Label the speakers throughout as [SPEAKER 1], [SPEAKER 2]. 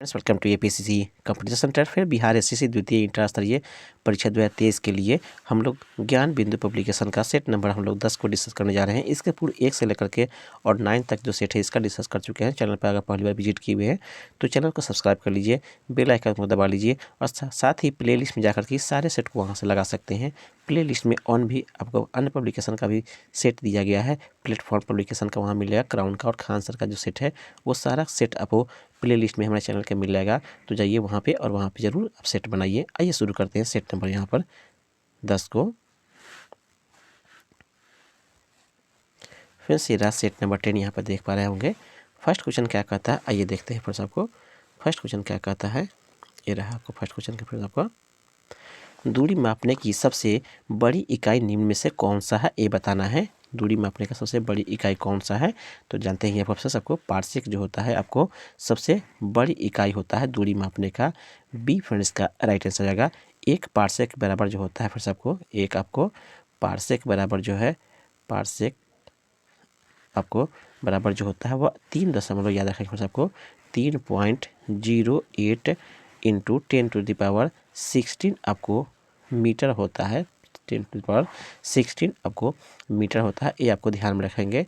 [SPEAKER 1] Friends welcome to APCC competition centre. फिर Bihar SSC द्वितीय inter स्तरीय परीक्षा 2023 के लिए हम लोग ज्ञान बिंदु पब्लिकेशन का सेट नंबर हम लोग 10 को डिस्कस करने जा रहे हैं। इसके पूरे 1 से लेकर के और 9 तक जो सेट है इसका डिस्कस कर चुके हैं। चैनल पर अगर पहली बार विजिट किए हुए हैं तो चैनल को सब्सक्राइब कर लीजिए, बेल आइकन को दबा लीजिए और साथ ही प्ले लिस्ट में जाकर के सारे सेट को वहाँ से लगा सकते हैं। प्ले लिस्ट में ऑन भी आपको अन्य पब्लिकेशन का भी सेट दिया गया है। प्लेटफॉर्म पब्लिकेशन का वहाँ मिलेगा, क्राउन का और खान सर का जो सेट है वो सारा सेट आपको प्ले लिस्ट में हमारे चैनल के मिल जाएगा। तो जाइए वहाँ पे और वहाँ पे ज़रूर आप सेट बनाइए। आइए शुरू करते हैं सेट नंबर यहाँ पर 10 को। फिर सीधा सेट नंबर 10 यहाँ पर देख पा रहे होंगे। फर्स्ट क्वेश्चन क्या कहता है, आइए देखते हैं फ्रेंड्स आपको। फर्स्ट क्वेश्चन क्या कहता है, ये रहा आपको फर्स्ट क्वेश्चन के फ्रेंड्स आपको। दूरी मापने की सबसे बड़ी इकाई निम्न में से कौन सा है, ये बताना है। दूरी मापने का सबसे बड़ी इकाई कौन सा है, तो जानते हैं यहाँ पर सबको पार्सेक जो होता है आपको सबसे बड़ी इकाई होता है दूरी मापने का। बी फ्रेंड्स का राइट आंसर जाएगा। एक पार्सेक बराबर जो होता है फ्रेंड्स आपको, एक आपको पार्सेक बराबर जो है, पार्सेक आपको बराबर जो होता है वह 3 याद रखेंगे फ्रेंड्स आपको 3.08 इंटू 10⁻16 आपको मीटर होता है। 10⁻16 आपको मीटर होता है, ये आपको ध्यान में रखेंगे।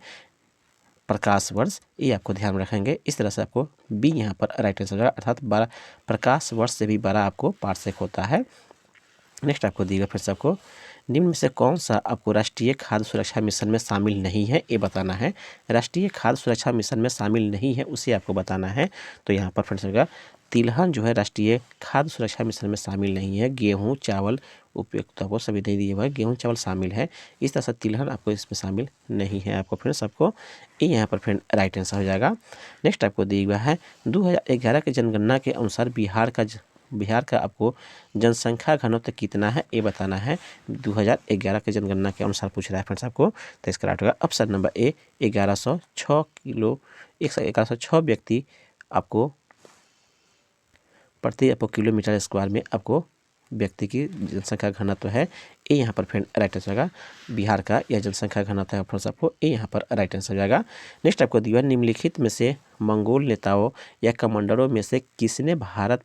[SPEAKER 1] प्रकाश वर्ष ये आपको ध्यान में रखेंगे। इस तरह से आपको बी यहाँ पर राइट आंसर होगा, अर्थात 12 प्रकाश वर्ष से भी बड़ा आपको पार्सेक होता है। नेक्स्ट आपको दिएगा फिर से आपको निम्न में से कौन सा आपको राष्ट्रीय खाद्य सुरक्षा मिशन में शामिल नहीं है, ये बताना है। राष्ट्रीय खाद्य सुरक्षा मिशन में शामिल नहीं है उसे आपको बताना है। तो यहाँ पर फ्रेंड्स होगा तिलहन जो है राष्ट्रीय खाद्य सुरक्षा मिशन में शामिल नहीं है। गेहूँ चावल उपयुक्त आपको सभी नहीं दिए हुए हैं, गेहूँ चावल शामिल है। इस तरह से तिलहन आपको इसमें शामिल नहीं है आपको फ्रेंड्स आपको ये यहाँ पर फ्रेंड राइट आंसर हो जाएगा। नेक्स्ट आपको दिया हुआ है 2011 की जनगणना के अनुसार बिहार का आपको जनसंख्या घनत्व कितना है, ये बताना है। 2011 के जनगणना के अनुसार पूछ रहा है फ्रेंड्स आपको, तो इसका राइट होगा ऑप्शन नंबर ए 1106 किलो 1106 व्यक्ति आपको प्रति आपको किलोमीटर स्क्वायर में आपको व्यक्ति की जनसंख्या घनत्व है। ये यहाँ पर फ्रेंड राइट आंसर जाएगा। बिहार का यह जनसंख्या घनत्व है फ्रेंड्स आपको ये यहाँ पर राइट आंसर जाएगा। नेक्स्ट आपको दिया निम्नलिखित में से मंगोल नेताओं या कमांडरों में से किसने भारत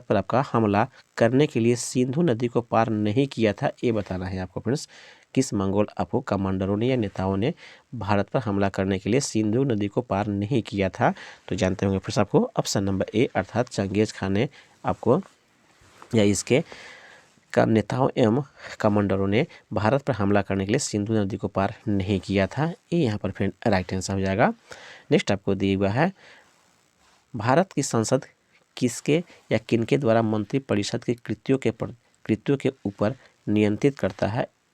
[SPEAKER 1] पर आपका हमला करने के लिए सिंधु नदी को पार नहीं किया था, ये बताना है आपको फ्रेंड्स। किस मंगोल आपको कमांडरों ने या नेताओं ने भारत पर हमला करने के लिए सिंधु नदी को पार नहीं किया था, तो जानते होंगे फ्रेंड्स आपको ऑप्शन नंबर ए अर्थात चंगेज खान ने आपको या इसके का नेताओं एवं कमांडरों ने भारत पर हमला करने के लिए सिंधु नदी को पार नहीं किया था, ये यहाँ पर फ्रेंड राइट आंसर हो जाएगा। नेक्स्ट आपको दिया हुआ है भारत की संसद किसके या किनके द्वारा मंत्रिपरिषद के कृत्यों के ऊपर नियंत्रित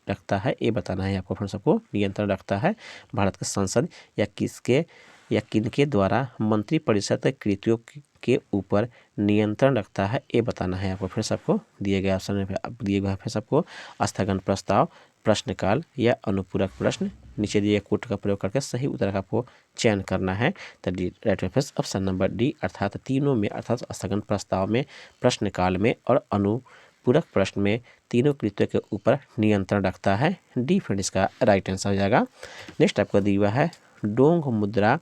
[SPEAKER 1] रखता है, ये बताना है आपको फ्रेंड्स आपको। नियंत्रण रखता है भारत का संसद या किसके या किनके द्वारा मंत्रिपरिषद के कृत्यों के ऊपर नियंत्रण रखता है, ये बताना है आपको फ्रेंड्स आपको। दिए गए ऑप्शन में दिए गए फ्रेंड्स आपको स्थगन प्रस्ताव, प्रश्नकाल या अनुपूरक प्रश्न। नीचे दिए कोट का प्रयोग करके सही उत्तर का आपको चयन करना है। तो D right reference option number D अर्थात तीनों में, अर्थात स्थगन प्रस्ताव में, प्रश्नकाल में और अनुपूरक प्रश्न में तीनों कृत्यों के ऊपर नियंत्रण रखता है। डी फ्रेंड इसका राइट आंसर हो जाएगा। नेक्स्ट आपको दिया हुआ है डोंग मुद्रा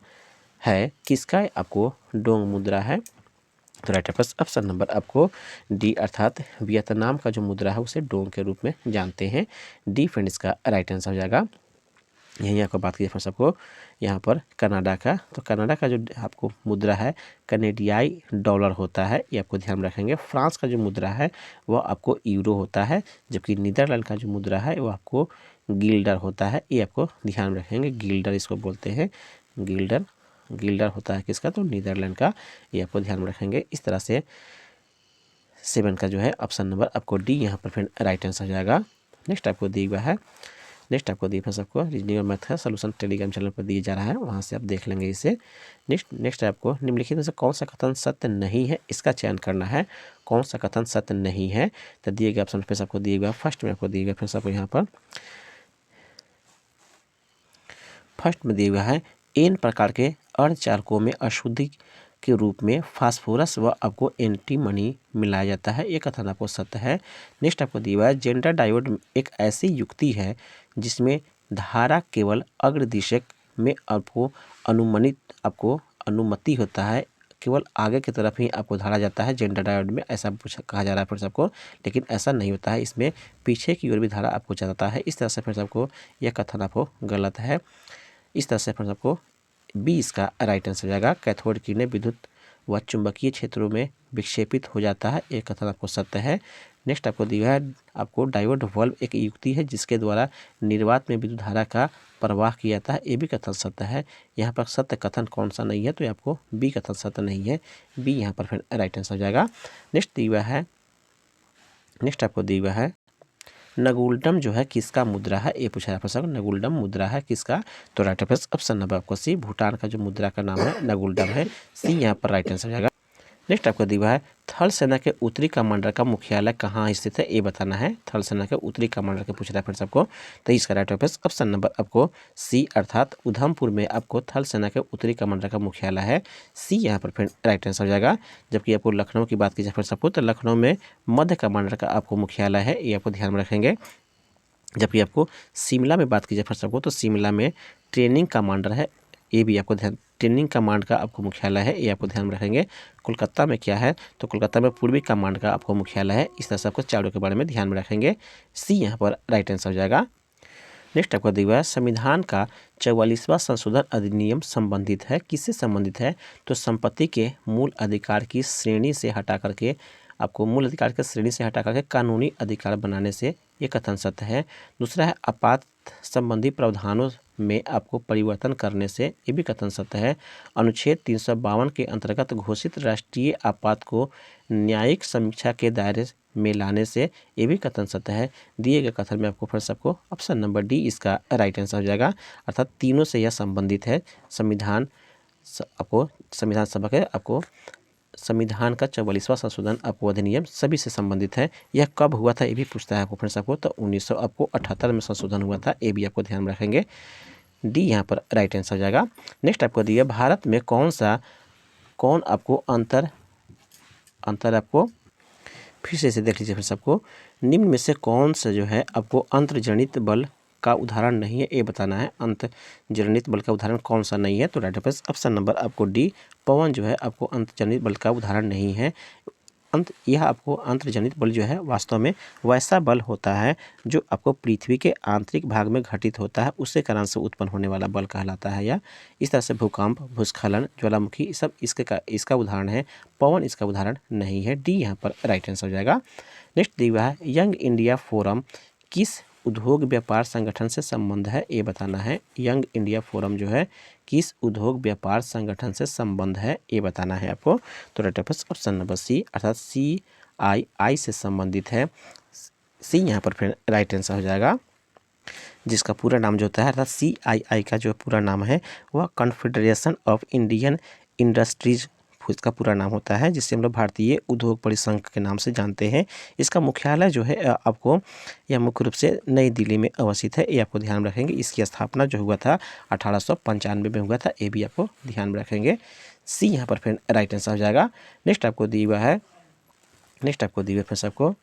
[SPEAKER 1] है किसका, आपको डोंग मुद्रा है, तो राइट आंसर ऑप्शन नंबर आपको डी अर्थात वियतनाम का जो मुद्रा है उसे डोंग के रूप में जानते हैं। डी फ्रेंड इसका राइट आंसर हो जाएगा। यहीं आपको बात कीजिए फ्रेंड्स आपको यहाँ पर कनाडा का, तो कनाडा का जो आपको मुद्रा है कनेडियाई डॉलर होता है, ये आपको ध्यान में रखेंगे। फ्रांस का जो मुद्रा है वह आपको यूरो होता है, जबकि नीदरलैंड का जो मुद्रा है वो आपको गिल्डर होता है, ये आपको ध्यान में रखेंगे। गिल्डर इसको बोलते हैं, गिल्डर होता है किसका, तो नीदरलैंड का, ये आपको ध्यान में रखेंगे। इस तरह से 7 का जो है ऑप्शन नंबर आपको डी यहाँ पर फिर राइट आंसर हो जाएगा। नेक्स्ट आपको दिया हुआ है, नेक्स्ट आपको दिए फ्रेंड्स आपको रीजनिंग और मैथ का सोल्यूशन टेलीग्राम चैनल पर दिया जा रहा है, वहाँ से आप देख लेंगे इसे। नेक्स्ट आपको निम्नलिखित में से कौन सा कथन सत्य नहीं है, इसका चयन करना है। कौन सा कथन सत्य नहीं है, तो दिए गए ऑप्शन फ्रेंड्स आपको दिए गए फर्स्ट में आपको दिए गए फ्रेंड्स आपको यहाँ पर फर्स्ट में दिया हुआ है इन प्रकार के अर्धचालकों में अशुद्धि के रूप में फास्फोरस व आपको एंटीमनी मिलाया जाता है, ये कथन आपको सत्य है। नेक्स्ट आपको दिया हुआ है जेंडर डायोड एक ऐसी युक्ति है जिसमें धारा केवल अग्रदिशक में आपको अनुमति होता है, केवल आगे की तरफ ही आपको धारा जाता है जेंडर डायोड में, ऐसा कहा जा रहा है फ्रेंड्स आपको, लेकिन ऐसा नहीं होता है, इसमें पीछे की ओर भी धारा आपको जाता है। इस तरह से फ्रेंड्स आपको यह कथन आपको गलत है। इस तरह से फ्रेंड्स आपको बी इसका राइट आंसर हो जाएगा। कैथोड किरणें विद्युत व चुंबकीय क्षेत्रों में विक्षेपित हो जाता है, एक कथन आपको सत्य है। नेक्स्ट आपको दिया है आपको डायोड वाल्व एक युक्ति है जिसके द्वारा निर्वात में विद्युत धारा का प्रवाह किया जाता है, ये भी कथन सत्य है। यहाँ पर सत्य कथन कौन सा नहीं है, तो आपको बी कथन सत्य नहीं है, बी यहाँ पर फिर राइट आंसर हो जाएगा। नेक्स्ट आपको दिया है नगुल्डम जो है किसका मुद्रा है, ये पूछा जाता है। नगुल्डम मुद्रा है किसका, तो राइट आंसर ऑप्शन नंबर आपको सी, भूटान का जो मुद्रा का नाम है नगुल्डम है, सी यहाँ पर राइट आंसर हो जाएगा। नेक्स्ट आपको दिया है थल सेना के उत्तरी कमांडर का मुख्यालय कहाँ स्थित है, ये बताना है। थल सेना के उत्तरी कमांडर के पूछ रहा है फ्रेंड्स आपको, तो इसका राइट आंसर ऑप्शन नंबर आपको सी, अर्थात उधमपुर में आपको थल सेना के उत्तरी कमांडर का मुख्यालय है, सी यहाँ पर फिर राइट आंसर हो जाएगा। जबकि आपको लखनऊ की बात की जाए फ्रेंड्स आपको, तो लखनऊ में मध्य कमांडर का आपको मुख्यालय है, ये आपको ध्यान में रखेंगे। जबकि आपको शिमला में बात कीजिए फ्रेंड्स आपको, तो शिमला में ट्रेनिंग कमांडर है, ये भी आपको ध्यान, ट्रेनिंग कमांड का आपको मुख्यालय है, ये आपको ध्यान में रखेंगे। कोलकाता में क्या है, तो कोलकाता में पूर्वी कमांड का आपको मुख्यालय है। इस तरह से आपको चारों के बारे में ध्यान में रखेंगे, सी यहाँ पर राइट आंसर हो जाएगा। नेक्स्ट आपको दिया है संविधान का 44वां संशोधन अधिनियम संबंधित है, किससे संबंधित है, तो संपत्ति के मूल अधिकार की श्रेणी से हटा करके आपको मूल अधिकार की श्रेणी से हटा करके कानूनी अधिकार बनाने से, ये कथन सत्य है। दूसरा है आपात संबंधी प्रावधानों में आपको परिवर्तन करने से, ये भी कथन सत्य है। अनुच्छेद 352 के अंतर्गत घोषित राष्ट्रीय आपात को न्यायिक समीक्षा के दायरे में लाने से, ये भी कथन सत्य है। दिए गए कथन में आपको फिर सबको ऑप्शन नंबर डी इसका राइट आंसर हो जाएगा, अर्थात तीनों से यह संबंधित है। आपको संविधान सभा के आपको संविधान का 44वां संशोधन आपको अधिनियम सभी से संबंधित है। यह कब हुआ था, ये भी पूछता है आपको फ्रेंड्स आपको, तो 1978 में संशोधन हुआ था, ये भी आपको ध्यान में रखेंगे, डी यहाँ पर राइट आंसर हो जाएगा। नेक्स्ट आपको दिया भारत में कौन आपको अंतर आपको फिर से देख लीजिए फिर सबको, निम्न में से कौन सा जो है आपको अंतर्जनित बल का उदाहरण नहीं है, ये बताना है। अंतर्जनित बल का उदाहरण कौन सा नहीं है, तो राइट आंसर ऑप्शन नंबर आपको डी, पवन जो है आपको अंतर्जनित बल का उदाहरण नहीं है। यह आपको अंतर्जनित बल जो है वास्तव में वैसा बल होता है जो आपको पृथ्वी के आंतरिक भाग में घटित होता है, उसके कारण से उत्पन्न होने वाला बल कहलाता है। या इस तरह से भूकंप, भूस्खलन, ज्वालामुखी सब इसका उदाहरण है, पवन इसका उदाहरण नहीं है, डी यहाँ पर राइट आंसर हो जाएगा। नेक्स्ट दिया है यंग इंडिया फोरम किस उद्योग व्यापार संगठन से संबंध है, ये बताना है। यंग इंडिया फोरम जो है किस उद्योग व्यापार संगठन से संबंध है, ये बताना है आपको, तो right answer option number C, अर्थात CII से संबंधित है, सी यहाँ पर फिर राइट आंसर हो जाएगा। जिसका पूरा नाम जो होता है, अर्थात CII का जो पूरा नाम है वह कॉन्फेडरेशन ऑफ इंडियन इंडस्ट्रीज इसका पूरा नाम होता है, जिससे हम लोग भारतीय उद्योग परिसंघ के नाम से जानते हैं। इसका मुख्यालय जो है आपको यह मुख्य रूप से नई दिल्ली में अवस्थित है, ये आपको ध्यान में रखेंगे। इसकी स्थापना जो हुआ था 1895 में हुआ था, ये भी आपको ध्यान में रखेंगे, सी यहाँ पर फिर राइट आंसर हो जाएगा। नेक्स्ट आपको दिया है फिर सबको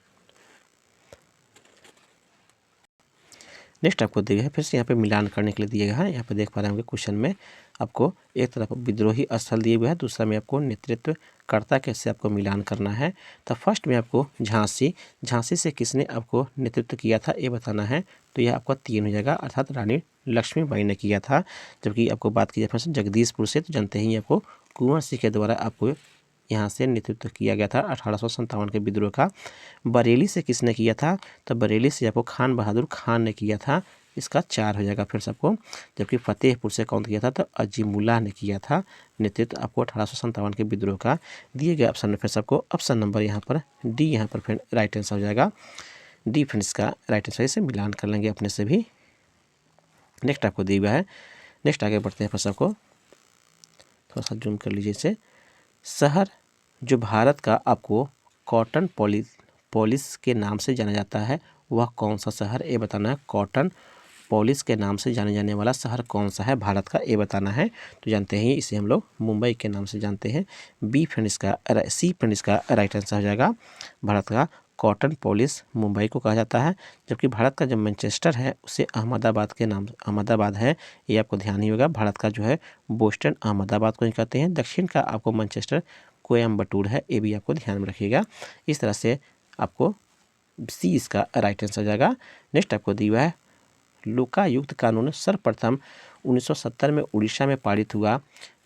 [SPEAKER 1] नेक्स्ट आपको दिया है फिर से यहाँ पे मिलान करने के लिए दिया गया है। यहाँ पे देख पा रहे होंगे क्वेश्चन में आपको एक तरफ विद्रोही स्थल दिए हुए है, दूसरा में आपको नेतृत्वकर्ता कैसे आपको मिलान करना है। तो फर्स्ट में आपको झांसी से किसने आपको नेतृत्व किया था, ये बताना है, तो यह आपका 3 हो जाएगा, अर्थात रानी लक्ष्मीबाई ने किया था। जबकि आपको बात की जाए जगदीशपुर से, तो जानते हैं आपको कुंवर सिंह के द्वारा आपको यहाँ से नेतृत्व किया गया था 1857 के विद्रोह का। बरेली से किसने किया था, तो बरेली से आपको खान बहादुर खान ने किया था, इसका 4 हो जाएगा फिर सबको। जबकि फतेहपुर से कौन किया था, तो अजीमुल्लाह ने किया था नेतृत्व आपको 1857 के विद्रोह का। दिए गए ऑप्शन में फिर सबको ऑप्शन नंबर यहाँ पर डी यहाँ पर फिर राइट आंसर हो जाएगा, डी फिर इसका राइट आंसर से मिलान कर लेंगे अपने से भी। नेक्स्ट आपको दिया हुआ है, नेक्स्ट आगे बढ़ते हैं फिर सबको, थोड़ा सा जूम कर लीजिए इसे। शहर जो भारत का आपको कॉटन पॉलिश के नाम से जाना जाता है, वह कौन सा शहर, ये बताना है। कॉटन पॉलिश के नाम से जाने जाने वाला शहर कौन सा है भारत का, ये बताना है। तो जानते हैं इसे हम लोग मुंबई के नाम से जानते हैं, सी फ्रेंड इसका राइट आंसर हो जाएगा। भारत का कॉटन पोलिस मुंबई को कहा जाता है, जबकि भारत का जो मैनचेस्टर है उसे अहमदाबाद के नाम अहमदाबाद है, ये आपको ध्यान ही होगा। भारत का जो है बोस्टन अहमदाबाद को ही कहते हैं। दक्षिण का आपको मैनचेस्टर कोयम्बटूर है, ये भी आपको ध्यान में रखिएगा। इस तरह से आपको सी इसका राइट आंसर हो जाएगा। नेक्स्ट आपको दिया है लोकायुक्त कानून सर्वप्रथम 1970 में उड़ीसा में पारित हुआ,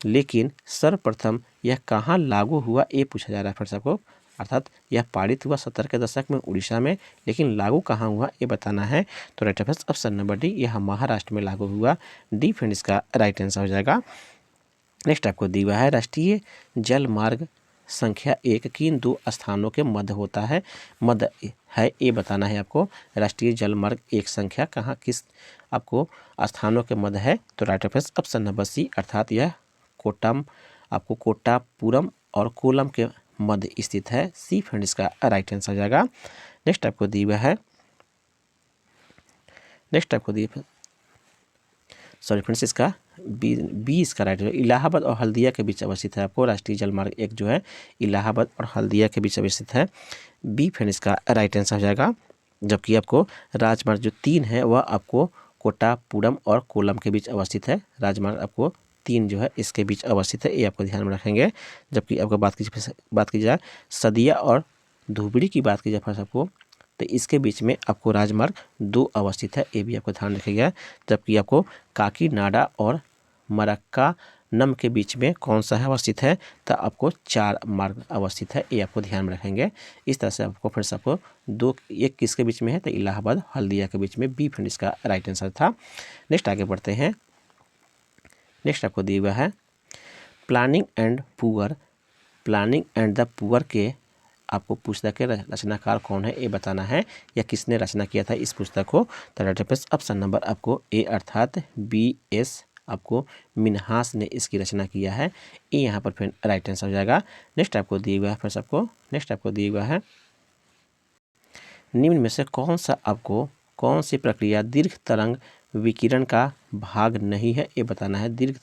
[SPEAKER 1] लेकिन सर्वप्रथम यह कहाँ लागू हुआ ये पूछा जा रहा है फिर से आपको। अर्थात यह पारित हुआ 70 के दशक में उड़ीसा में, लेकिन लागू कहाँ हुआ ये बताना है। तो right answer option number D, यह महाराष्ट्र में लागू हुआ। डी फ्रेंड इसका राइट आंसर हो जाएगा। नेक्स्ट आपको दिया है राष्ट्रीय जल मार्ग संख्या 1 किन 2 स्थानों के मध्य होता है, मध्य है ये बताना है आपको। राष्ट्रीय जल मार्ग 1 संख्या कहाँ किस आपको स्थानों के मध्य है। तो right answer option number C, अर्थात यह कोट्टम आपको कोट्टापुरम और कोलम के मध्य स्थित है। सी फ्रेंड इसका राइट आंसर हो जाएगा। नेक्स्ट आपको दिया है सॉरी फ्रेंड्स, इसका बी इसका राइट है। इलाहाबाद और हल्दिया के बीच अवस्थित है आपको राष्ट्रीय जल मार्ग 1 जो है इलाहाबाद और हल्दिया के बीच अवस्थित है। बी फ्रेंड इसका राइट आंसर हो जाएगा। जबकि आपको राजमार्ग जो 3 है वह आपको कोट्टापुरम और कोलम के बीच अवस्थित है। राजमार्ग आपको 3 जो है इसके बीच अवस्थित है, ये आपको ध्यान में रखेंगे। जबकि आपको बात की जाए सदिया और धुबरी की बात की जाए फिर आपको, तो इसके बीच में आपको राजमार्ग 2 अवस्थित है, ये भी आपको ध्यान रखिएगा। जबकि आपको काकीनाडा और मरक्कानम के बीच में कौन सा है अवस्थित है, तो आपको 4 मार्ग अवस्थित है, ये आपको ध्यान में रखेंगे। इस तरह से आपको फिर से आपको 2 एक किसके बीच में है, तो इलाहाबाद हल्दिया के बीच में। बी फ्रेंड इसका राइट आंसर था। नेक्स्ट आगे बढ़ते हैं। नेक्स्ट आपको दिया हुआ है प्लानिंग एंड द पुअर के आपको पुस्तक के रचनाकार कौन है ये बताना है, या किसने रचना किया था इस पुस्तक को। तो राइट आंसर ऑप्शन नंबर आपको ए, अर्थात B.S. आपको मिन्हास ने इसकी रचना किया है, ये यहाँ पर फिर राइट आंसर हो जाएगा। नेक्स्ट आपको दिया हुआ है फिर सबको, नेक्स्ट आपको दिया हुआ है निम्न में से कौन सी प्रक्रिया दीर्घ तरंग विकिरण का भाग नहीं है, ये बताना है। दीर्घ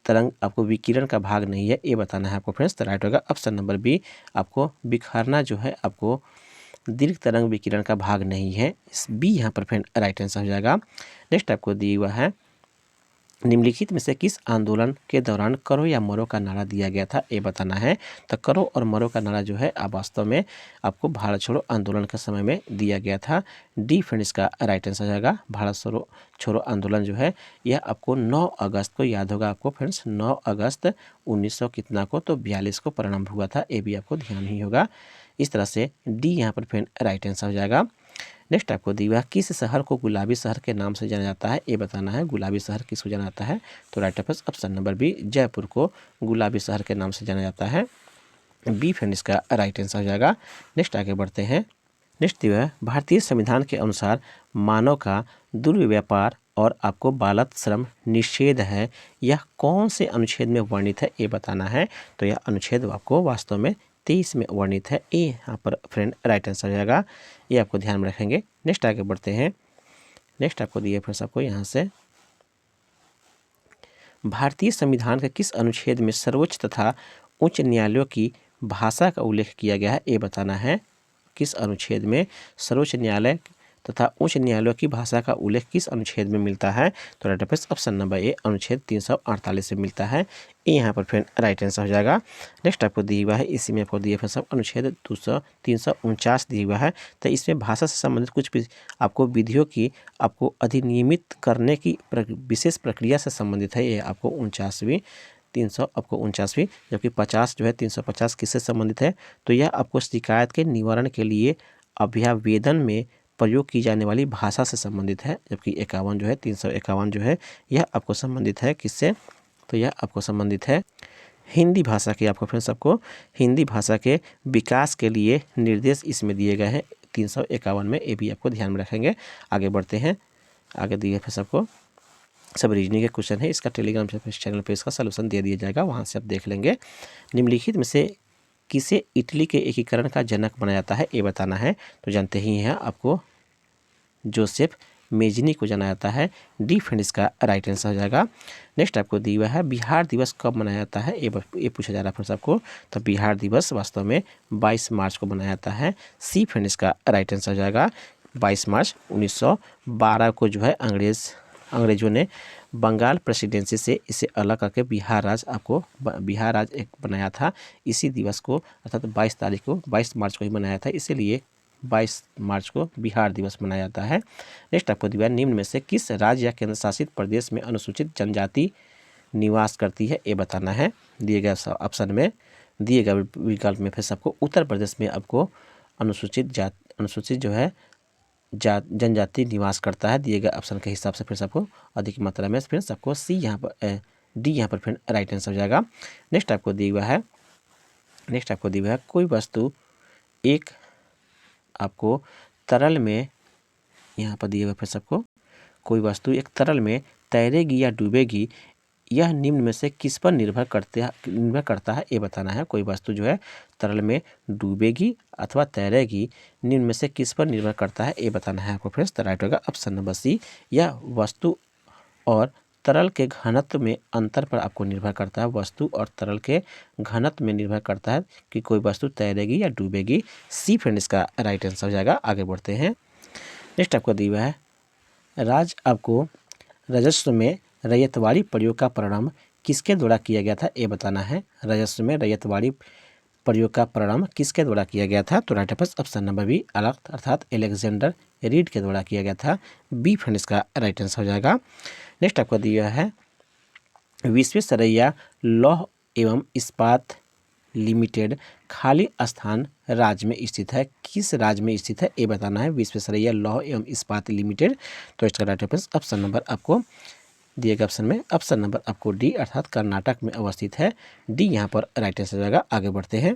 [SPEAKER 1] तरंग आपको विकिरण का भाग नहीं है, ये बताना है आपको फ्रेंड्स। तो राइट होगा ऑप्शन नंबर बी, आपको बिखरना जो है आपको दीर्घ तरंग विकिरण का भाग नहीं है। इस बी यहाँ पर फ्रेंड राइट आंसर हो जाएगा। नेक्स्ट आपको दिया हुआ है निम्नलिखित में से किस आंदोलन के दौरान करो या मरो का नारा दिया गया था, ये बताना है। तो करो और मरो का नारा जो है अब वास्तव में आपको भारत छोड़ो आंदोलन के समय में दिया गया था। डी फ्रेंड इसका राइट आंसर जाएगा। भारत छोड़ो आंदोलन जो है यह आपको 9 अगस्त को याद होगा आपको फ्रेंड्स, 9 अगस्त 1900 कितना को, तो 42 को प्रारंभ हुआ था, ये भी आपको ध्यान ही होगा। इस तरह से डी यहाँ पर फ्रेंड राइट आंसर हो जाएगा। नेक्स्ट आपको दिया किस शहर को गुलाबी शहर के नाम से जाना जाता है, ये बताना है। गुलाबी शहर किसको जाना जाता है, तो right answer option number B, Jaipur को गुलाबी शहर के नाम से जाना जाता है। बी फ्रेंड इसका राइट आंसर हो जाएगा। नेक्स्ट आगे बढ़ते हैं। नेक्स्ट दिया है भारतीय संविधान के अनुसार मानव का दुर्व्यापार और आपको बाल श्रम निषेध है, यह कौन से अनुच्छेद में वर्णित है, ये बताना है। तो यह अनुच्छेद आपको वास्तव में 23 में वर्णित है, ये यहाँ पर फ्रेंड राइट आंसर हो जाएगा, ये आपको ध्यान में रखेंगे। नेक्स्ट आगे बढ़ते हैं। नेक्स्ट आपको दिए फ्रेंड्स आपको यहाँ से भारतीय संविधान के किस अनुच्छेद में सर्वोच्च तथा उच्च न्यायालयों की भाषा का उल्लेख किया गया है, ये बताना है। किस अनुच्छेद में सर्वोच्च न्यायालय तथा उच्च न्यायालयों की भाषा का उल्लेख किस अनुच्छेद में मिलता है, तो राइट आंसर ऑप्शन नंबर ए, अनुच्छेद 348 में मिलता है, ये यहाँ पर फिर राइट आंसर हो जाएगा। नेक्स्ट आपको दिया हुआ है, इसी में आपको दिया फिर सब अनुच्छेद 349 दिया हुआ है। तो इसमें भाषा से संबंधित कुछ भी आपको विधियों की आपको अधिनियमित करने की विशेष प्रक्रिया से संबंधित है, ये आपको 49वीं, जबकि 50 जो है 350 किससे संबंधित है, तो यह आपको शिकायत के निवारण के लिए अभ्यावेदन में प्रयोग की जाने वाली भाषा से संबंधित है। जबकि 51 जो है 351 जो है यह आपको संबंधित है किससे, तो यह आपको संबंधित है हिंदी भाषा के। आपको फ्रेंड्स सबको हिंदी भाषा के विकास के लिए निर्देश इसमें दिए गए हैं 351 में, ये भी आपको ध्यान में रखेंगे। आगे बढ़ते हैं। आगे दिए फिर सबको सब रीजनिंग के क्वेश्चन है, इसका टेलीग्राम चैनल पे इसका सलूशन दे दिया जाएगा, वहाँ से आप देख लेंगे। निम्नलिखित में से किसे इटली के एकीकरण का जनक बनाया जाता है, ये बताना है। तो जानते ही हैं आपको जोसेफ मेजनी को जाना जाता है। डी फ्रेंड इसका राइट आंसर हो जाएगा। नेक्स्ट आपको दिया हुआ है बिहार दिवस कब मनाया जाता है, ये पूछा जा रहा है फ्रेंड्स आपको। तो बिहार दिवस वास्तव में 22 मार्च को मनाया जाता है। सी फ्रेंड इसका राइट आंसर हो जाएगा। 22 मार्च 1912 को जो है अंग्रेजों ने बंगाल प्रेसिडेंसी से इसे अलग करके बिहार राज्य एक बनाया था। इसी दिवस को अर्थात 22 मार्च को ही मनाया था, इसीलिए 22 मार्च को बिहार दिवस मनाया जाता है। नेक्स्ट आपको दिया निम्न में से किस राज्य या केंद्र शासित प्रदेश में अनुसूचित जनजाति निवास करती है, ये बताना है। दिए गए ऑप्शन में दिए गए विकल्प में फिर सबको उत्तर प्रदेश में आपको अनुसूचित जो है जनजाति निवास करता है। दिए गए ऑप्शन के हिसाब से फिर सबको अधिक मात्रा में फिर सबको सी यहाँ पर डी यहाँ पर फिर राइट आंसर हो जाएगा। नेक्स्ट आपको दिया हुआ है कोई वस्तु एक आपको तरल में, यहाँ पर दिए हुए फिर सबको कोई वस्तु एक तरल में तैरेगी या डूबेगी, यह निम्न में से किस पर निर्भर करता है, ये बताना है। कोई वस्तु जो है तरल में डूबेगी अथवा तैरेगी, निम्न में से किस पर निर्भर करता है, ये बताना है आपको फ्रेंड्स। तो राइट होगा ऑप्शन नंबर सी। यह वस्तु और तरल के घनत्व में अंतर पर आपको निर्भर करता है। वस्तु और तरल के घनत्व में निर्भर करता है कि कोई वस्तु तैरेगी या डूबेगी। सी फ्रेंड इसका राइट आंसर हो जाएगा। आगे बढ़ते हैं। नेक्स्ट आपको दिया हुआ है आपको राजस्व में रैयतवाड़ी प्रयोग का प्रारंभ किसके द्वारा किया गया था, ये बताना है। राजस्व में रैयतवाड़ी प्रयोग का प्रारंभ किसके द्वारा किया गया था। तो राइट ऑप्शन नंबर बी अर्थात अलेक्जेंडर रीड के द्वारा किया गया था। बी फ्रेंड इसका राइट आंसर हो जाएगा। नेक्स्ट आपको दिया है विश्वेश्वरैया लौह एवं इस्पात लिमिटेड खाली स्थान राज्य में स्थित है, किस राज्य में स्थित है, ये बताना है। विश्वेश्वरैया लौह एवं इस्पात लिमिटेड। तो इसका राइट ऑप्शन नंबर आपको दिए गए ऑप्शन में ऑप्शन नंबर आपको डी अर्थात कर्नाटक में अवस्थित है। डी यहाँ पर राइट आंसर हो जाएगा। आगे बढ़ते हैं।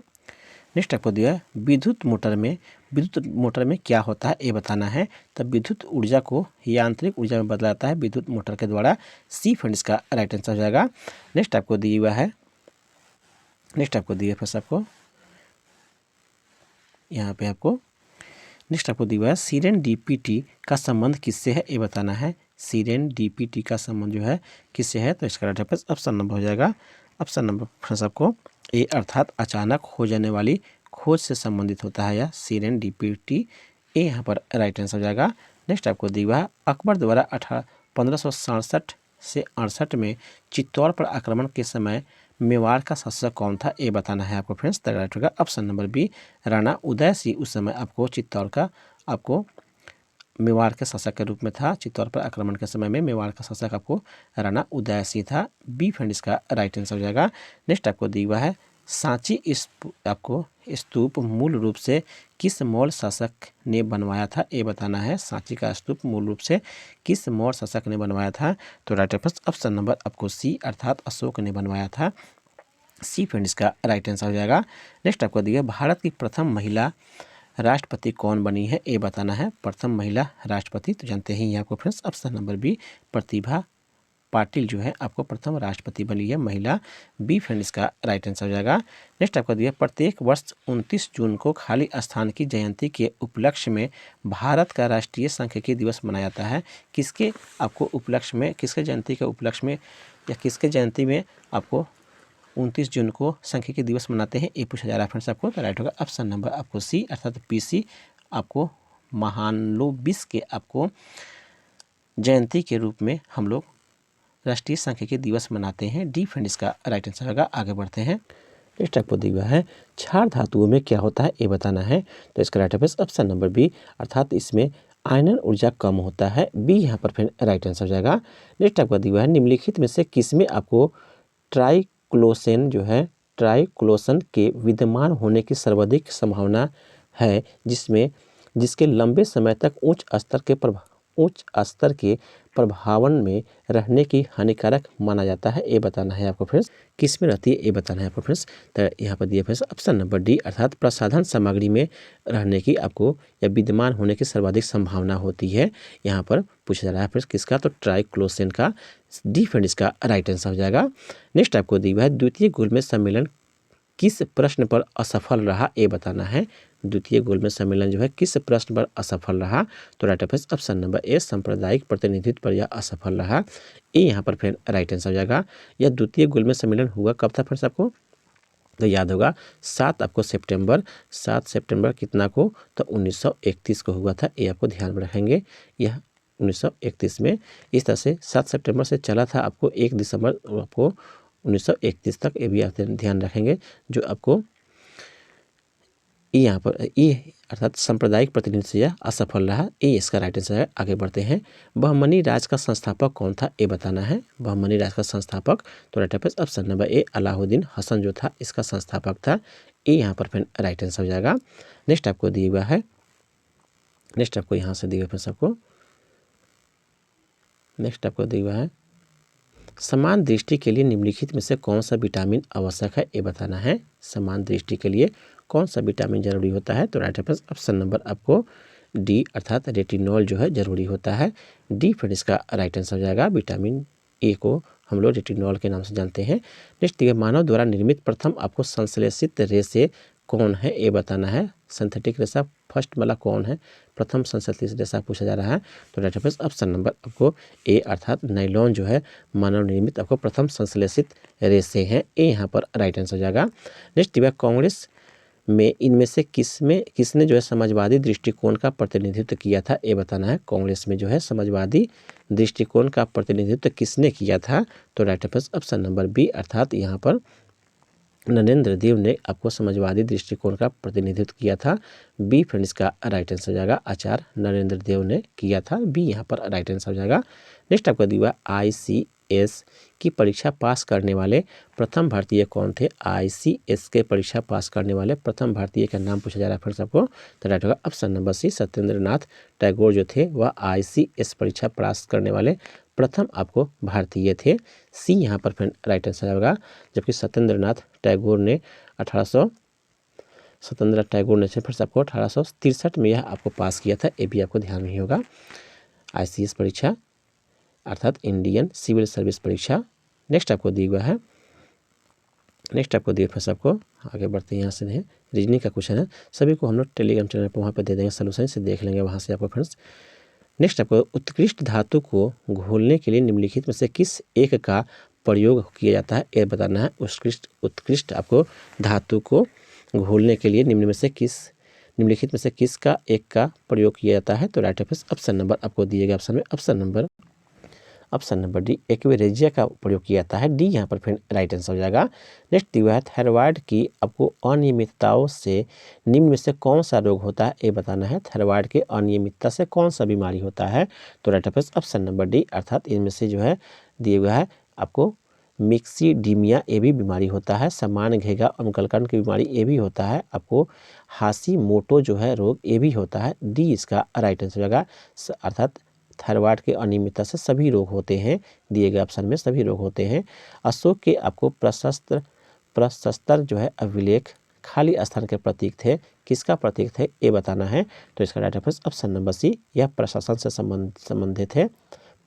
[SPEAKER 1] नेक्स्ट आपको दिया है विद्युत मोटर में क्या होता है, ये बताना है। तब विद्युत ऊर्जा को यांत्रिक ऊर्जा में बदला जाता है विद्युत मोटर के द्वारा। सी फ्रेंड इसका राइट आंसर हो जाएगा। नेक्स्ट आपको दिया हुआ है फिर आपको यहाँ पे आपको नेक्स्ट आपको दिया हुआ है सीरेंडीपीटी का संबंध किससे है, ये बताना है। सीरेंडीपीटी का संबंध जो है किससे है, तो इसका राइट ऑप्शन नंबर हो जाएगा। ऑप्शन नंबर फ्रेंड्स आपको ए अर्थात अचानक हो जाने वाली खोज से संबंधित होता है या सीरेंडीपीटी, ए यहाँ पर राइट आंसर हो जाएगा। नेक्स्ट आपको दिया है अकबर द्वारा 1567 से 68 में चित्तौड़ पर आक्रमण के समय मेवाड़ का शासक कौन था, ये बताना है आपको फ्रेंड्स। तो राइट होगा option number B Rana Uday Singh उस समय आपको चित्तौड़ का आपको मेवाड़ के शासक के रूप में था। चित्तौड़ पर आक्रमण के समय में मेवाड़ का शासक आपको राणा उदय सिंह था। बी फ्रेंड इसका राइट आंसर हो जाएगा। नेक्स्ट आपको दिया हुआ है सांची आपको स्तूप मूल रूप से किस मौर्य शासक ने बनवाया था, ये बताना है। सांची का स्तूप मूल रूप से किस मौर्य शासक ने बनवाया था। तो राइट ऑप्शन नंबर आपको सी अर्थात अशोक ने बनवाया था। सी फ्रेंड इसका राइट आंसर हो जाएगा। नेक्स्ट आपको दिया भारत की प्रथम महिला राष्ट्रपति कौन बनी है, ये बताना है। प्रथम महिला राष्ट्रपति तो जानते ही हैं आपको friends. Option number B Pratibha Patil जो है आपको प्रथम राष्ट्रपति बनी है महिला। बी फ्रेंड इसका राइट आंसर हो जाएगा। नेक्स्ट आपको दिया प्रत्येक वर्ष 29 जून को खाली स्थान की जयंती के उपलक्ष्य में भारत का राष्ट्रीय सांख्यिकी दिवस मनाया जाता है। किसके आपको उपलक्ष्य में, किसके जयंती के उपलक्ष्य में या किसके जयंती में आपको 29 जून को सांख्यिकी दिवस मनाते हैं, ये पूछा जा रहा है फ्रेंड्स आपको। तो राइट होगा ऑप्शन नंबर आपको सी अर्थात पीसी आपको महानलोबिस के आपको जयंती के रूप में हम लोग राष्ट्रीय सांख्यिकी दिवस मनाते हैं। डी फ्रेंड इसका राइट आंसर होगा। आगे बढ़ते हैं। नेक्स्ट आपको दिया है क्षार धातुओं में क्या होता है, ये बताना है। तो इसका राइट ऑप्शन नंबर बी अर्थात इसमें आयनन ऊर्जा कम होता है। बी यहाँ पर फिर राइट आंसर हो जाएगा। नेक्स्ट आपको दिया है निम्नलिखित में से किसमें आपको ट्राइक्लोसन के विद्यमान होने की सर्वाधिक संभावना है, जिसके लंबे समय तक उच्च स्तर के प्रभावन में रहने की हानिकारक माना जाता है, ये बताना है आपको फ्रेंड्स। किस में रहती है, ये बताना है आपको फ्रेंड्स। तो यहाँ पर दिया फ्रेंड्स ऑप्शन नंबर डी अर्थात प्रसाधन सामग्री में रहने की आपको या विद्यमान होने की सर्वाधिक संभावना होती है। यहाँ पर पूछा जा रहा है फ्रेंड्स किसका, तो ट्राइक्लोसन का। डी फ्रेंड इसका राइट आंसर हो जाएगा। नेक्स्ट आपको दिया है द्वितीय गोलमेज सम्मेलन किस प्रश्न पर असफल रहा, ये बताना है। द्वितीय गोलमेज सम्मेलन जो है किस प्रश्न पर असफल रहा? तो राइट ऑप्शन ऑप्शन नंबर ए सांप्रदायिक प्रतिनिधित्व पर यह असफल रहा। ए यहाँ पर फ्रेंड राइट आंसर हो जाएगा। यह द्वितीय गोलमेज सम्मेलन हुआ कब था फ्रेंड्स आपको? तो याद होगा 7 सितंबर कितना को? तो 1931 को हुआ था। ये आपको ध्यान में रखेंगे। यह 1931 में इस तरह से 7 सितंबर से चला था आपको 1 दिसंबर आपको 1931 तक। ये भी आप ध्यान रखेंगे। जो आपको यहाँ पर ये अर्थात सांप्रदायिक प्रतिनिधित्व से यह असफल रहा। ये इसका राइट आंसर है। आगे बढ़ते हैं। बहमनी राज का संस्थापक कौन था? ये बताना है। बहमनी राज का संस्थापक तो right answer option number A Alauddin Hasan जो था इसका संस्थापक था। ये यहाँ पर फिर राइट आंसर हो जाएगा। नेक्स्ट आपको दिया हुआ है। नेक्स्ट आपको यहाँ से दिया हुआ सबको। नेक्स्ट आपको दिया हुआ है समान दृष्टि के लिए निम्नलिखित में से कौन सा विटामिन आवश्यक है? ये बताना है। समान दृष्टि के लिए कौन सा विटामिन जरूरी होता है? तो राइट आंसर ऑप्शन नंबर आपको डी अर्थात रेटिनॉल जो है जरूरी होता है। डी फिर इसका राइट आंसर हो जाएगा। विटामिन ए को हम लोग रेटिनॉल के नाम से जानते हैं। नेक्स्ट मानव द्वारा निर्मित प्रथम आपको संश्लेषित रेशे कौन है? ये बताना है। सिंथेटिक रेशा फर्स्ट वाला कौन है? प्रथम संश्लेषित रेशा पूछा जा रहा है। तो राइट आंसर ऑप्शन नंबर आपको ए अर्थात नायलॉन जो है मानव निर्मित आपको प्रथम संश्लेषित रेशे हैं। ए यहाँ पर राइट आंसर हो जाएगा। नेक्स्ट कांग्रेस में इनमें से किसने जो है समाजवादी दृष्टिकोण का प्रतिनिधित्व किया था? ये बताना है। कांग्रेस में जो है समाजवादी दृष्टिकोण का प्रतिनिधित्व किसने किया था? तो right answer option number B अर्थात यहाँ पर नरेंद्र देव ने आपको समाजवादी दृष्टिकोण का प्रतिनिधित्व किया था। बी फ्रेंड्स का राइट आंसर हो जाएगा। आचार्य नरेंद्र देव ने किया था। बी यहाँ पर राइट आंसर हो जाएगा। नेक्स्ट आपको दिया ICS की परीक्षा पास करने वाले प्रथम भारतीय कौन थे? ICS के परीक्षा पास करने वाले प्रथम भारतीय का नाम पूछा जा रहा है फ्रेंड्स आपको। तो राइट होगा option number C Satyendranath Tagore जो थे वह ICS परीक्षा पास करने वाले प्रथम आपको भारतीय थे। सी यहाँ पर फिर राइट आंसर होगा। जबकि सत्येंद्रनाथ टैगोर ने फिर आपको 1863 में यह आपको पास किया था। ये भी आपको ध्यान नहीं होगा। ICS परीक्षा अर्थात इंडियन सिविल सर्विस परीक्षा। नेक्स्ट आपको दिया हुआ है। नेक्स्ट आपको दिए फिर आपको आगे बढ़ते हैं। यहाँ से रीजनिंग का क्वेश्चन है। सभी को हम लोग टेलीग्राम चैनल पर वहाँ पर दे देंगे। सोल्यूशन से देख लेंगे वहाँ से आपको फ्रेंड्स। नेक्स्ट आपको उत्कृष्ट धातु को घोलने के लिए निम्नलिखित में से किस एक का प्रयोग किया जाता है? ये बताना है। उत्कृष्ट आपको धातु को घोलने के लिए निम्नलिखित में से किसका एक का प्रयोग किया जाता है? तो राइट ऑप्शन नंबर आपको दिएगा। ऑप्शन में ऑप्शन नंबर डी एक्वेरेजिया का प्रयोग किया जाता है। डी यहाँ पर फिर राइट आंसर हो जाएगा। नेक्स्ट दिया है थायराइड की आपको अनियमितताओं से निम्न में से कौन सा रोग होता है? ये बताना है। थायराइड के अनियमितता से कौन सा बीमारी होता है? तो राइट ऑप्शन नंबर डी अर्थात इनमें से जो है दिया हुआ है आपको मिक्सीडीमिया ये भी बीमारी होता है। सामान्य घेगा अम्लकण की बीमारी ये भी होता है। आपको हाशिमोटो जो है रोग ये भी होता है। डी इसका राइट आंसर हो जाएगा। अर्थात थायराइड के अनियमितता से सभी रोग होते हैं। दिए गए ऑप्शन में सभी रोग होते हैं। अशोक के आपको प्रशस्त्र जो है अभिलेख खाली स्थान के प्रतीक थे। किसका प्रतीक थे ये बताना है। तो इसका right answer option number C यह प्रशासन से संबंधित है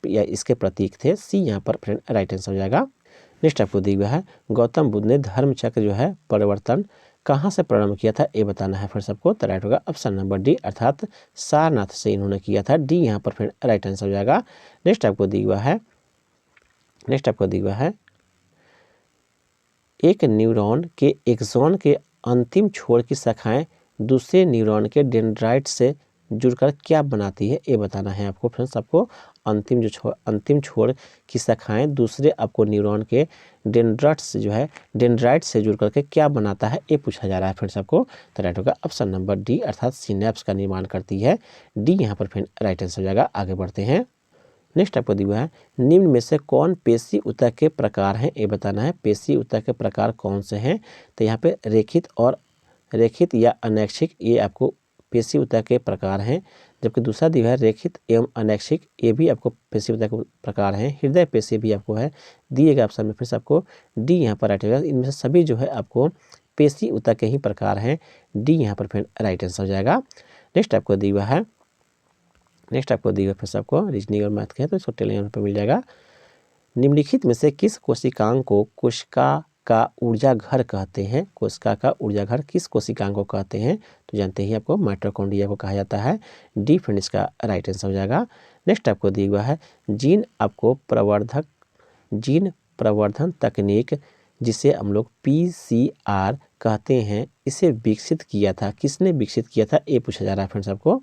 [SPEAKER 1] या इसके प्रतीक थे। सी यहाँ पर फ्रेंड राइट आंसर हो जाएगा। नेक्स्ट आपको दिया हुआ है गौतम बुद्ध ने धर्म चक्र जो है परिवर्तन कहाँ से प्रारंभ किया था? ये बताना है फिर सबको। तो राइट होगा ऑप्शन नंबर डी अर्थात सारनाथ से इन्होंने किया था। डी यहाँ पर फिर राइट आंसर हो जाएगा। नेक्स्ट आपको दिया हुआ है एक न्यूरॉन के एक्सॉन के अंतिम छोर की शाखाएं दूसरे न्यूरॉन के डेंड्राइट से जुड़कर क्या बनाती है? ये बताना है आपको फ्रेंड्स। आपको अंतिम छोर की शाखाएं दूसरे आपको न्यूरॉन के डेंड्राइट से जुड़ करके क्या बनाता है? ये पूछा जा रहा है फ्रेंड्स आपको। तो राइट होगा ऑप्शन नंबर डी अर्थात सिनेप्स का निर्माण करती है। डी यहाँ पर फिर राइट आंसर हो जाएगा। आगे बढ़ते हैं। नेक्स्ट आपको दिया है निम्न में से कौन पेशी ऊतक के प्रकार हैं? ये बताना है। पेशी ऊतक के प्रकार कौन से हैं? तो यहाँ पे रेखित या अनैक्षिक ये आपको पेशी ऊतक के प्रकार हैं। जबकि दूसरा दिया है रेखित एवं अनैक्षिक ये भी आपको पेशी ऊतक के प्रकार हैं। हृदय पेशी भी आपको है। दिए गए ऑप्शन में फिर से आपको डी यहाँ पर राइट होगा। इनमें से सभी जो है आपको पेशी ऊतक के ही प्रकार हैं। डी यहाँ पर फिर राइट आंसर हो जाएगा। नेक्स्ट आपको दिया है फिर आपको रीजनिंग और मैथ के हैं तो इसको टेलीग्राम पर मिल जाएगा। निम्नलिखित में से किस कोशिकांग को कोशिका का ऊर्जा घर कहते हैं? कोशिका का ऊर्जा घर किस कोशिकांग को कहते हैं? तो जानते ही आपको माइटोकॉन्ड्रिया को कहा जाता है। डी फ्रेंड इसका राइट आंसर हो जाएगा। नेक्स्ट आपको दिया हुआ है जीन प्रवर्धन तकनीक जिसे हम लोग PCR कहते हैं, इसे विकसित किया था, किसने विकसित किया था, ये पूछा जा रहा है फ्रेंड्स आपको।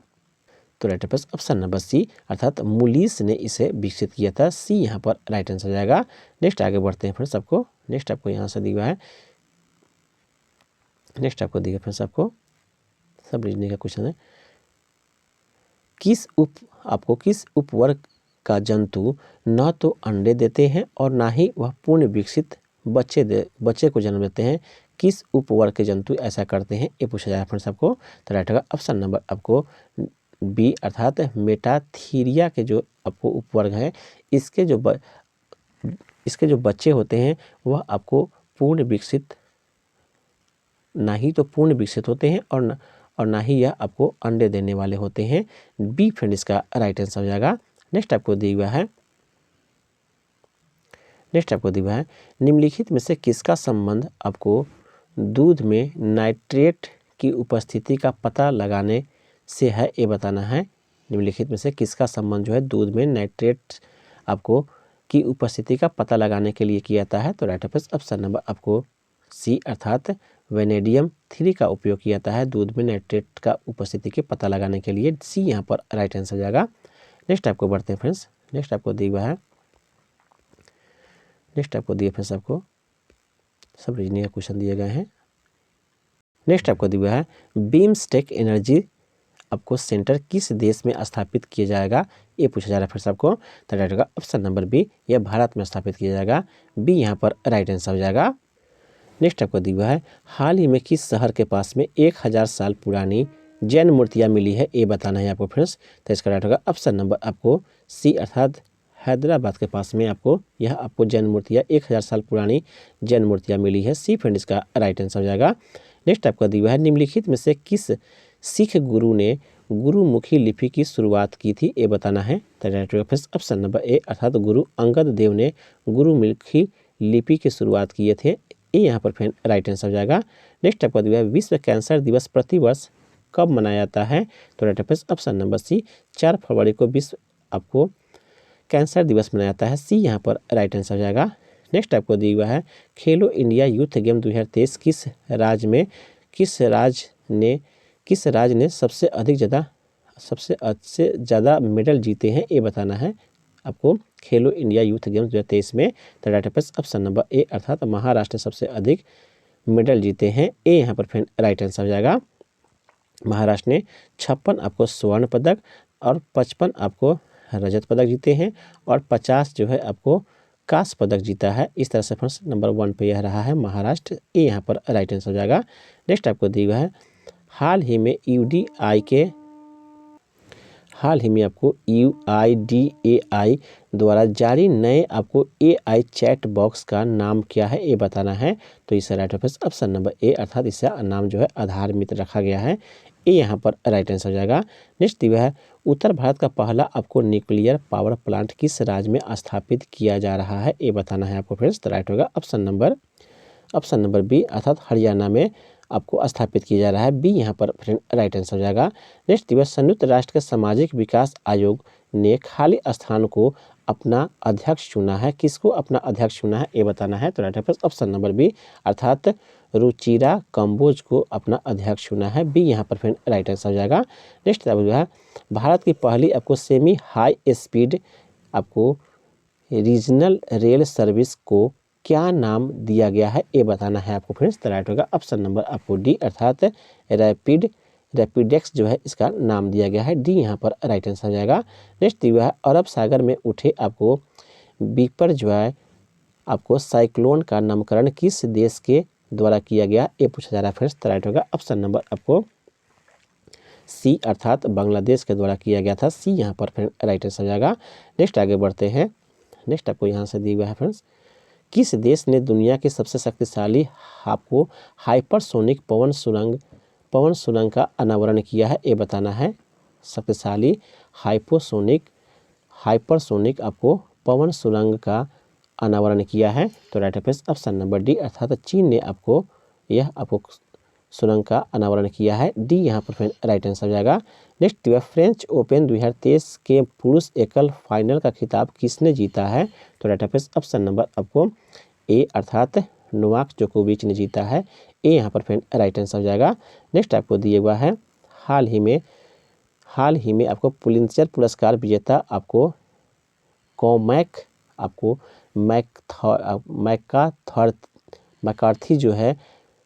[SPEAKER 1] तो right answer option number C अर्थात मूलिस ने इसे विकसित किया था। सी यहाँ पर राइट आंसर हो जाएगा। नेक्स्ट आगे बढ़ते हैं फ्रेंड्स आपको। नेक्स्ट आपको यहाँ से दिया है, नेक्स्ट आपको दिया फ्रेंड्स आपको सब रीजनिंग का क्वेश्चन है। किस उपवर्ग का जंतु न तो अंडे देते हैं और ना ही वह पूर्ण विकसित बच्चे को जन्म देते हैं? किस उपवर्ग के जंतु ऐसा करते हैं, ये पूछा जा रहा है फ्रेंड्स आपको। तो राइट होगा ऑप्शन नंबर आपको बी अर्थात मेटाथीरिया के जो आपको उपवर्ग है, इसके जो बच्चे होते हैं वह आपको पूर्ण विकसित होते हैं और ना ही यह आपको अंडे देने वाले होते हैं। बी फ्रेंड इसका राइट आंसर हो जाएगा। नेक्स्ट आपको दिया हुआ है निम्नलिखित में से किसका संबंध आपको दूध में नाइट्रेट की उपस्थिति का पता लगाने से है, ये बताना है। निम्नलिखित में से किसका संबंध जो है दूध में नाइट्रेट आपको की उपस्थिति का पता लगाने के लिए किया जाता है? तो राइट ऑप्शन नंबर आपको सी अर्थात वेनेडियम 3 का उपयोग किया जाता है दूध में नाइट्रेट का उपस्थिति के पता लगाने के लिए। सी यहाँ पर राइट आंसर जाएगा। नेक्स्ट आपको बढ़ते हैं फ्रेंड्स। नेक्स्ट आपको दिया फ्रेंड्स आपको सब रीजनिंग का क्वेश्चन दिए गए हैं। नेक्स्ट आपको दिया है बीमस्टेक एनर्जी आपको सेंटर किस देश में स्थापित किया जाएगा, ये पूछा जा रहा है फ्रेंड्स आपको। तो राइट होगा ऑप्शन नंबर बी, यह भारत में स्थापित किया जाएगा। बी यहाँ पर राइट आंसर हो जाएगा। नेक्स्ट आपको दिया है हाल ही में किस शहर के पास में 1000 साल पुरानी जैन मूर्तियाँ मिली है, ये बताना है आपको फ्रेंड्स। तो इसका राइट होगा ऑप्शन नंबर आपको सी अर्थात हैदराबाद के पास में यह आपको जैन मूर्तियाँ 1000 साल पुरानी जैन मूर्तियाँ मिली है। सी फ्रेंड इसका राइट आंसर हो जाएगा। नेक्स्ट आपका दिया है निम्नलिखित में से किस सिख गुरु ने गुरुमुखी लिपि की शुरुआत की थी, ये बताना है। तो राइट होगा ऑप्शन नंबर ए अर्थात गुरु अंगद देव ने गुरुमुखी लिपि की शुरुआत किए थे, ये यहाँ पर फिर राइट आंसर हो जाएगा। नेक्स्ट आपका दिया है विश्व कैंसर दिवस प्रतिवर्ष कब मनाया जाता है? तो राइट ऑप्शन नंबर सी 4 फरवरी को विश्व आपको कैंसर दिवस मनाया जाता है। सी यहाँ पर राइट आंसर हो जाएगा। नेक्स्ट आपको दिया हुआ है खेलो इंडिया यूथ गेम 2023 किस राज्य ने सबसे ज़्यादा मेडल जीते हैं, ये बताना है आपको खेलो इंडिया यूथ गेम्स 2023 में। तो राइट ऑप्शन नंबर ए अर्थात महाराष्ट्र ने सबसे अधिक मेडल जीते हैं, ये यहाँ पर फिर राइट आंसर हो जाएगा। महाराष्ट्र ने 56 आपको स्वर्ण पदक और 55 आपको रजत पदक जीते हैं और 50 जो है आपको कांस्य पदक जीता है। इस तरह से फर्स्ट नंबर 1 पे यह रहा है महाराष्ट्र, ये यहाँ पर राइट आंसर हो जाएगा। नेक्स्ट आपको दिया है हाल ही में UIDAI द्वारा जारी नए आपको AI चैट बॉक्स का नाम क्या है, ये बताना है। तो इसे राइट ऑप्शन नंबर ए अर्थात इसका नाम जो है आधार मित्र रखा गया है, ये यहाँ पर राइट आंसर हो जाएगा। नेक्स्ट दिया है उत्तर भारत का पहला आपको न्यूक्लियर पावर प्लांट किस राज्य में स्थापित किया जा रहा है, ये बताना है आपको फ्रेंड्स। तो राइट होगा ऑप्शन नंबर बी अर्थात हरियाणा में आपको स्थापित किया जा रहा है। बी यहाँ पर राइट आंसर हो जाएगा। नेक्स्ट दिवस संयुक्त राष्ट्र के सामाजिक विकास आयोग ने खाली स्थान को अपना अध्यक्ष चुना है, किसको अपना अध्यक्ष चुना है, ये बताना है। तो राइट ऑप्शन नंबर बी अर्थात रुचिरा कंबोज को अपना अध्यक्ष चुना है। बी यहाँ पर फिर राइट आंसर हो जाएगा। नेक्स्ट जो है भारत की पहली आपको सेमी हाई स्पीड आपको रीजनल रेल सर्विस को क्या नाम दिया गया है, ये बताना है आपको फ्रेंड्स। तो राइट होगा ऑप्शन नंबर आपको डी अर्थात रैपिडेक्स जो है इसका नाम दिया गया है। डी यहाँ पर राइट आंसर हो जाएगा। नेक्स्ट दिया है अरब सागर में उठे आपको बीपर जो है आपको साइक्लोन का नामकरण किस देश के द्वारा किया गया, ये पूछा जा रहा है फ्रेंड्स। तो राइट होगा ऑप्शन नंबर आपको सी अर्थात बांग्लादेश के द्वारा किया गया था। सी यहाँ पर फिर राइट आंसर हो जाएगा। नेक्स्ट आगे बढ़ते हैं। नेक्स्ट आपको यहाँ से दिया हुआ है फ्रेंड्स किस देश ने दुनिया के सबसे शक्तिशाली आपको हाइपरसोनिक पवन सुरंग का अनावरण किया है, ये बताना है। शक्तिशाली हाइपरसोनिक आपको पवन सुरंग का अनावरण किया है? तो right option option number D अर्थात चीन ने आपको सुरंग का अनावरण किया है। डी यहाँ पर फ्रेंड राइट आंसर हो जाएगा। नेक्स्ट दिया फ्रेंच ओपन 2023 के पुरुष एकल फाइनल का खिताब किसने जीता है? तो राइट ऑप्शन नंबर आपको ए अर्थात नोवाक जोकोविच ने जीता है। ए यहाँ पर फ्रेंड राइट आंसर हो जाएगा। नेक्स्ट आपको दिया हुआ है हाल ही में आपको पुलित्जर पुरस्कार विजेता आपको कॉमैक आपको मैकार्थी जो है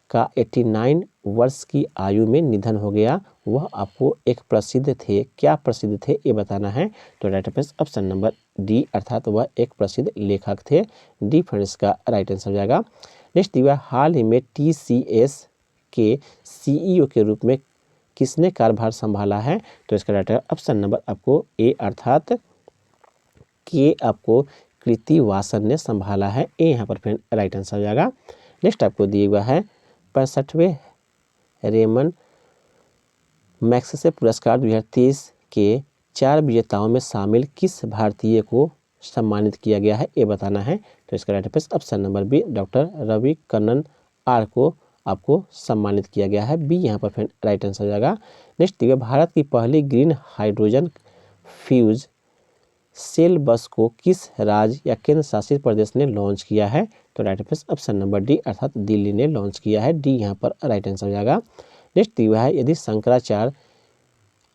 [SPEAKER 1] का 89 वर्ष की आयु में निधन हो गया। वह आपको एक प्रसिद्ध थे, क्या प्रसिद्ध थे ये बताना है। तो राइट ऑप्शन नंबर डी अर्थात वह एक प्रसिद्ध लेखक थे। डी फ्रेंड्स का राइट आंसर हो जाएगा। नेक्स्ट दिया हाल ही में TCS के CEO के रूप में किसने कार्यभार संभाला है? तो इसका राइट ऑप्शन नंबर आपको ए अर्थात के आपको कृतिवासन ने संभाला है। ए यहाँ पर फ्रेंड राइट आंसर हो जाएगा। नेक्स्ट आपको दिया हुआ है 65वें रेमन मैग्सेसे पुरस्कार 2023 के 4 विजेताओं में शामिल किस भारतीय को सम्मानित किया गया है ये बताना है। तो इसका right option number B doctor Ravi Kannan R को आपको सम्मानित किया गया है। बी यहाँ पर फ्रेंड राइट आंसर हो जाएगा। नेक्स्ट दिया भारत की पहली ग्रीन हाइड्रोजन फ्यूज सेल बस को किस राज्य या केंद्र शासित प्रदेश ने लॉन्च किया है? तो राइट ऑप्शन नंबर डी अर्थात दिल्ली ने लॉन्च किया है। डी यहाँ पर राइट आंसर हो जाएगा। नेक्स्ट दिया है यदि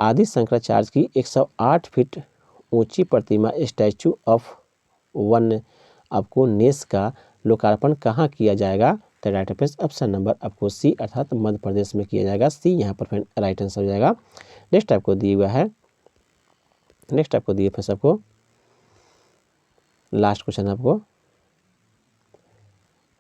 [SPEAKER 1] आदि शंकराचार्य की 108 फीट ऊंची प्रतिमा स्टैचू ऑफ वन आपको नेस का लोकार्पण कहाँ किया जाएगा? तो राइट ऑप्शन नंबर आपको सी अर्थात मध्य प्रदेश में किया जाएगा। सी यहाँ पर फ्रेंड राइट आंसर हो जाएगा। नेक्स्ट आपको दिया हुआ है फिर आपको लास्ट क्वेश्चन आपको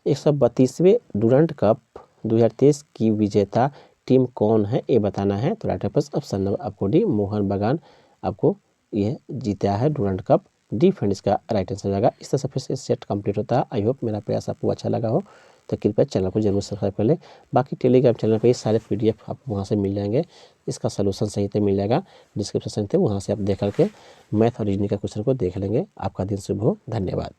[SPEAKER 1] 132वें डुरंड कप 2023 की विजेता टीम कौन है ये बताना है। तो राइट ऑप्शन नंबर आपको डी मोहन बागान आपको यह जीता है डुरंड कप। डी फ्रेंड इसका राइट आंसर हो जाएगा। इस तरह से फिर से सेट कंप्लीट होता है। आई होप मेरा प्रयास आपको अच्छा लगा हो तो कृपया चैनल को जरूर सब्सक्राइब कर ले। बाकी टेलीग्राम चैनल पर ये सारे PDF आपको वहाँ से मिल जाएंगे। इसका सलूशन सहित मिल जाएगा डिस्क्रिप्शन सहित, वहाँ से आप देख करके मैथ और रीजनिंग का क्वेश्चन को देख लेंगे। आपका दिन शुभ हो। धन्यवाद।